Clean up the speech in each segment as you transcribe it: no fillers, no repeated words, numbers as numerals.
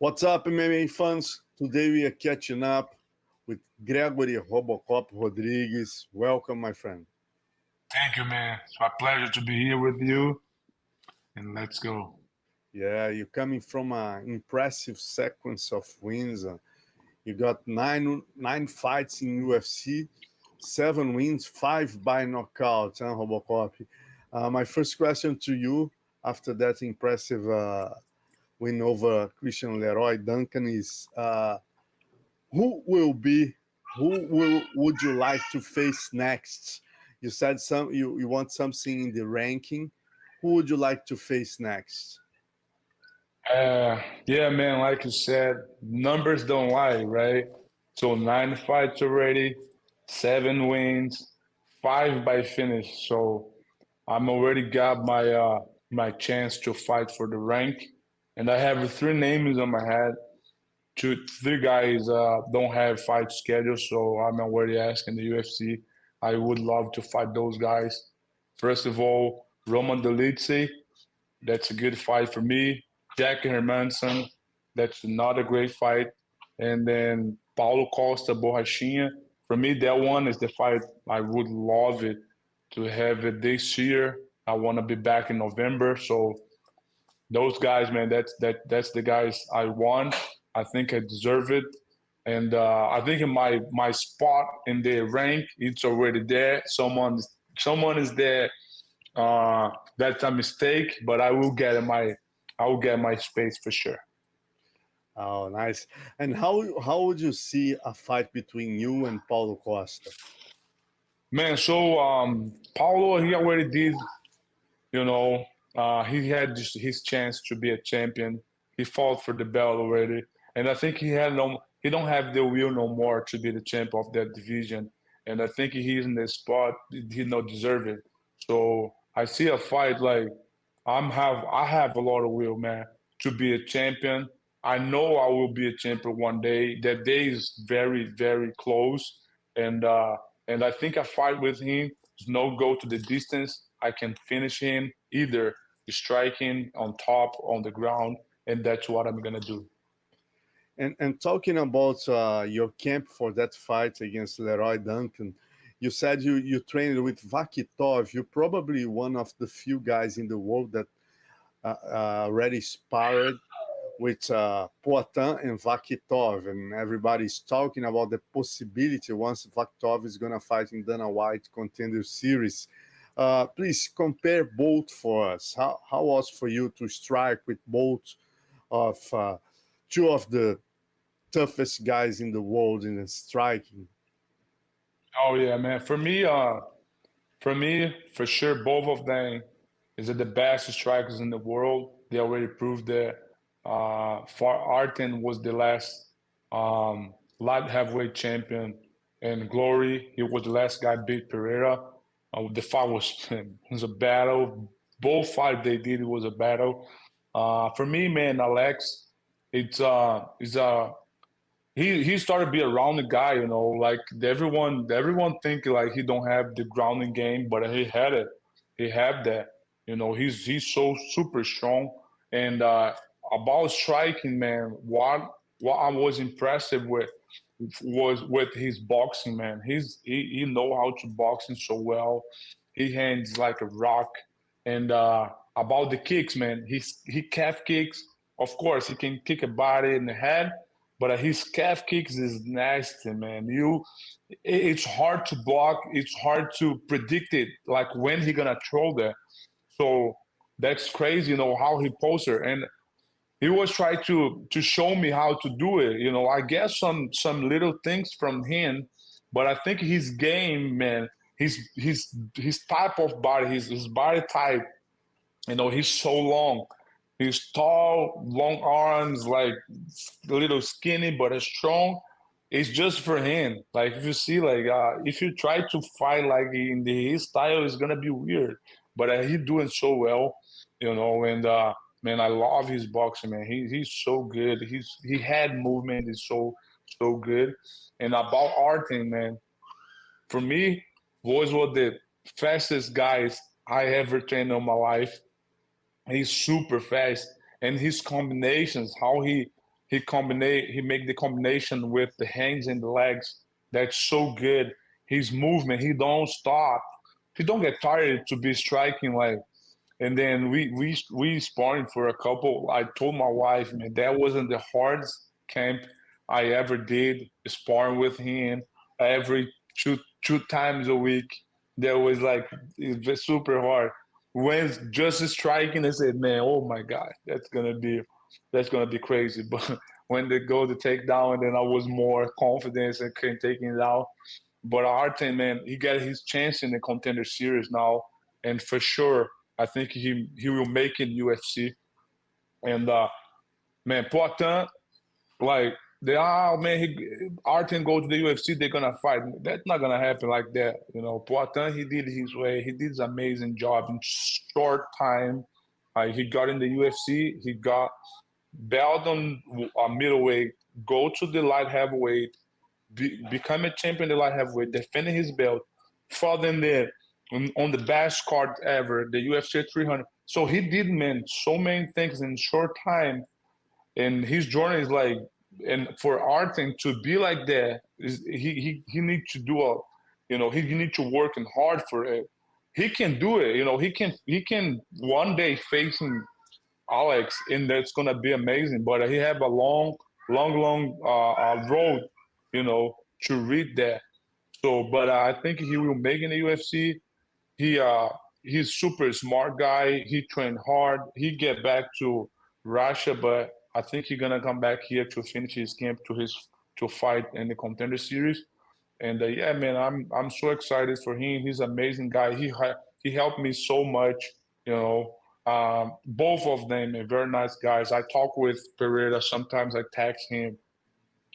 What's up, MMA fans? Today we are catching up with Gregory Robocop Rodrigues. Welcome, my friend. Thank you, man. It's my pleasure to be here with you. And let's go. Yeah, you're coming from an impressive sequence of wins. You got nine fights in UFC, 7 wins, 5 by knockout, Robocop. My first question to you after that impressive win over Christian Leroy Duncan is who would you like to face next? You said you want something in the ranking. Who would you like to face next? Yeah, man, like you said, numbers don't lie, right? So 9 fights already, 7 wins, 5 by finish. So I'm already got my chance to fight for the rank. And I have 3 names on my head. Three guys don't have fight schedule, so I'm already asking the UFC. I would love to fight those guys. First of all, Roman Dolidze, that's a good fight for me. Jack Hermanson, that's another great fight. And then Paulo Costa, Borrachinha. For me, that one is the fight I would love it to have it this year. I want to be back in November, so those guys, man, that's the guys I want. I think I deserve it, and I think in my spot in the rank, it's already there. Someone is there. That's a mistake, but I will get my space for sure. Oh, nice. And how would you see a fight between you and Paulo Costa? Man, so Paulo, he already did. You know, he had just his chance to be a champion. He fought for the belt already, and I think he don't have the will no more to be the champ of that division. And I think he's in the spot he not deserve it. So I see a fight like I have a lot of will, man, to be a champion. I know I will be a champion one day. That day is very, very close, and and I think a fight with him is no go to the distance. I can finish him either striking on top on the ground, and that's what I'm gonna do. And talking about your camp for that fight against Leroy Duncan, you said you trained with Vakhitov. You're probably one of the few guys in the world that already sparred with Poitin and Vakhitov, and everybody's talking about the possibility once Vakhitov is going to fight in Dana White Contender Series. Please compare both for us. How was for you to strike with both of two of the toughest guys in the world in striking? Oh yeah, man. For me, for sure, both of them is the best strikers in the world. They already proved that. For Artem was the last light heavyweight champion, and Glory, he was the last guy beat Pereira. The fight was a battle. Both fight they did it was a battle. For me, man, Alex, it's he started to be a rounded guy, you know, like everyone think like he don't have the grounding game, but he had it. He had that. You know, he's so super strong. And about striking, man, what I was impressive with was with his boxing, man. He know how to boxing so well. He hands like a rock. And about the kicks, man, he calf kicks. Of course, he can kick a body in the head, but his calf kicks is nasty, man. It's hard to block. It's hard to predict it, like when he gonna throw that. So that's crazy, you know, how he posted. And he was trying to show me how to do it. You know, I guess some little things from him, but I think his game, man, his type of body, his body type, you know, he's so long. He's tall, long arms, like a little skinny, but strong. It's just for him. Like if you see, like if you try to fight like in his style, it's gonna be weird. But he doing so well, you know. And man, I love his boxing, man. He's so good. He had movement is so good. And about Artem, man, for me, was one of the fastest guys I ever trained in my life. He's super fast, and his combinations, how he make the combination with the hands and the legs. That's so good. His movement, he don't stop. He don't get tired to be striking like. And then we sparring for a couple. I told my wife, man, that wasn't the hardest camp I ever did. Sparring with him every two times a week. That was like it was super hard. When just striking, I said, man, oh my god, that's gonna be crazy. But when they go to take down, then I was more confident and can take it down. But Artem, man, he got his chance in the contender series now, and for sure, I think he will make it UFC. And man, Poitin, like they are, man, Artem go to the UFC, they're gonna fight. That's not gonna happen like that, Poitin, he did his way. He did an amazing job in short time. He got in the UFC. He got belt on middleweight. Go to the light heavyweight become a champion in the light heavyweight, defending his belt, fought in there on the best card ever, the UFC 300. So he did, man, so many things in short time, and his journey is like, and for Artem to be like that, he needs to do he needs to work and hard for it. He can do it, he can one day facing Alex, and that's gonna be amazing. But he have a long road, to read that. So, but I think he will make in the UFC. He he's super smart guy. He trained hard. He get back to Russia, but I think he's gonna come back here to finish his camp to fight in the contender series. And yeah, man, I'm so excited for him. He's an amazing guy. He helped me so much. You know, both of them are very nice guys. I talk with Pereira. Sometimes I text him.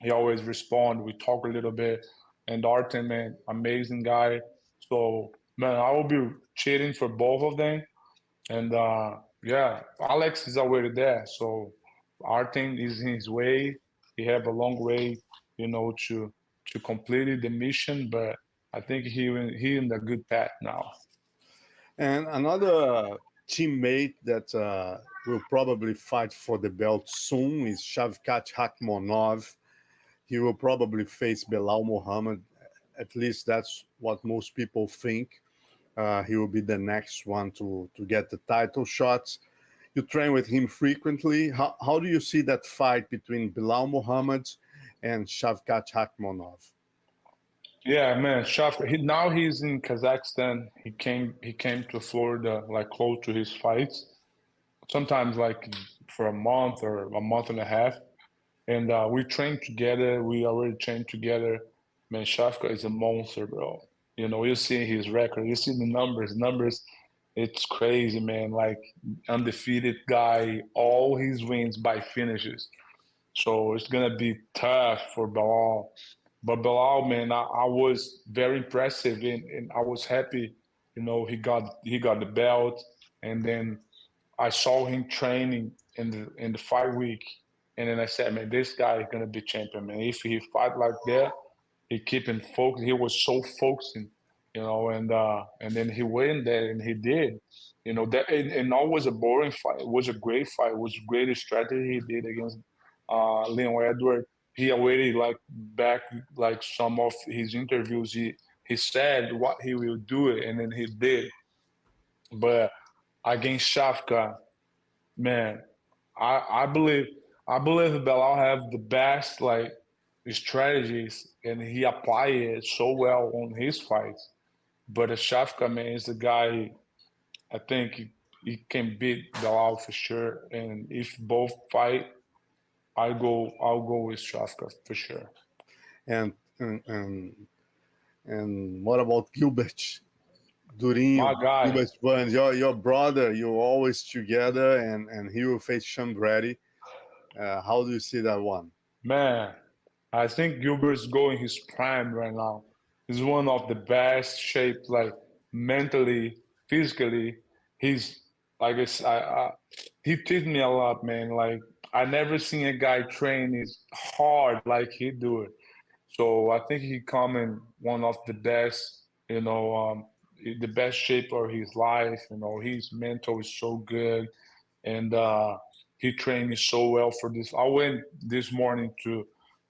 He always respond. We talk a little bit. And Artem, man, amazing guy. So man, I will be cheering for both of them. And yeah, Alex is already there. So Artem is in his way. He have a long way, to complete the mission. But I think he in the good path now. And another teammate that will probably fight for the belt soon is Shavkat Rakhmonov. He will probably face Belal Muhammad. At least that's what most people think. He will be the next one to get the title shots. You train with him frequently. How do you see that fight between Belal Muhammad and Shavkat Rakhmonov? Yeah, man, Shafka. Now he's in Kazakhstan. He came to Florida like close to his fights. Sometimes like for a month or a month and a half. And we trained together. We already trained together. Man, Shafka is a monster, bro. You see his record. You see the numbers. Numbers, it's crazy, man. Like undefeated guy. All his wins by finishes. So it's gonna be tough for Bilal. But Bilal, man, I was very impressive, and I was happy. He got the belt, and then I saw him training in the fight week, and then I said, man, this guy is gonna be champion, man. If he fight like that, he keep him focused. He was so focusing, and then he went there and he did. That and that was a boring fight. It was a great fight. It was a great strategy he did against Leon Edward. He already like back like some of his interviews. He said what he will do it, and then he did. But against Shafka, man, I believe Belal have the best like strategies, and he apply it so well on his fights. But Shafka, man, is the guy. I think he can beat Belal for sure. And if both fight, I'll go with Shafka for sure. And and and, and what about Gilbert My Durinho? guy, Gilbert Burns, your brother. You're always together, and he will face Sean Brady. How do you see that one? man, I think Gilbert's going his prime right now. He's one of the best shaped, like mentally, physically. He's like he teach me a lot, man. Like I never seen a guy train is hard like he do it. So I think he come in one of the best, the best shape of his life. His mental is so good, and he trained me so well for this. I went this morning to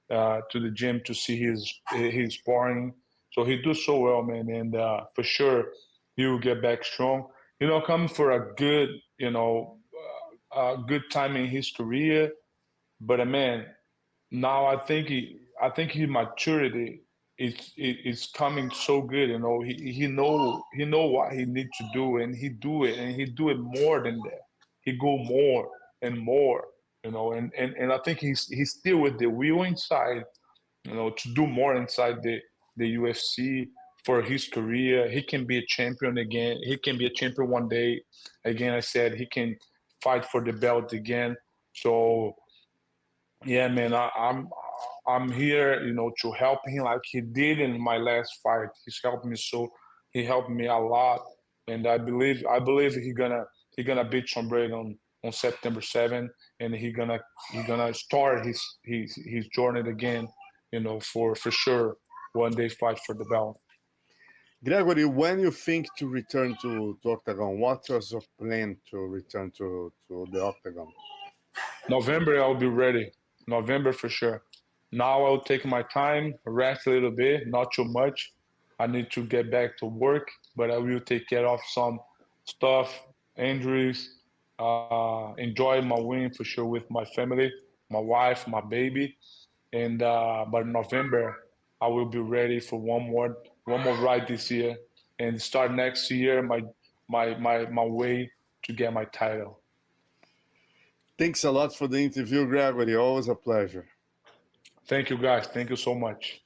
the gym to see his sparring. So he do so well, man, and for sure he will get back strong. Coming for a good, a good time in his career. But man, now I think his maturity is coming so good. He know what he need to do, and he do it more than that. He go more and more. And I think he's still with the will inside, to do more inside the UFC for his career. He can be a champion again. He can be a champion one day. Again, I said he can fight for the belt again. So yeah, man, I'm here, to help him like he did in my last fight. He's helped me so. He helped me a lot, and I believe he gonna beat Chombrade on September 7th, and he gonna start his journey again, for sure one day fight for the belt. Gregory, when you think to return to Octagon, what was your plan to return to the Octagon? November I'll be ready. November for sure. Now I'll take my time, rest a little bit, not too much. I need to get back to work, but I will take care of some stuff, injuries, enjoy my win for sure with my family, my wife, my baby, and by November I will be ready for one more ride this year, and start next year my way to get my title. Thanks a lot for the interview, Gregory. Always a pleasure. Thank you guys. Thank you so much.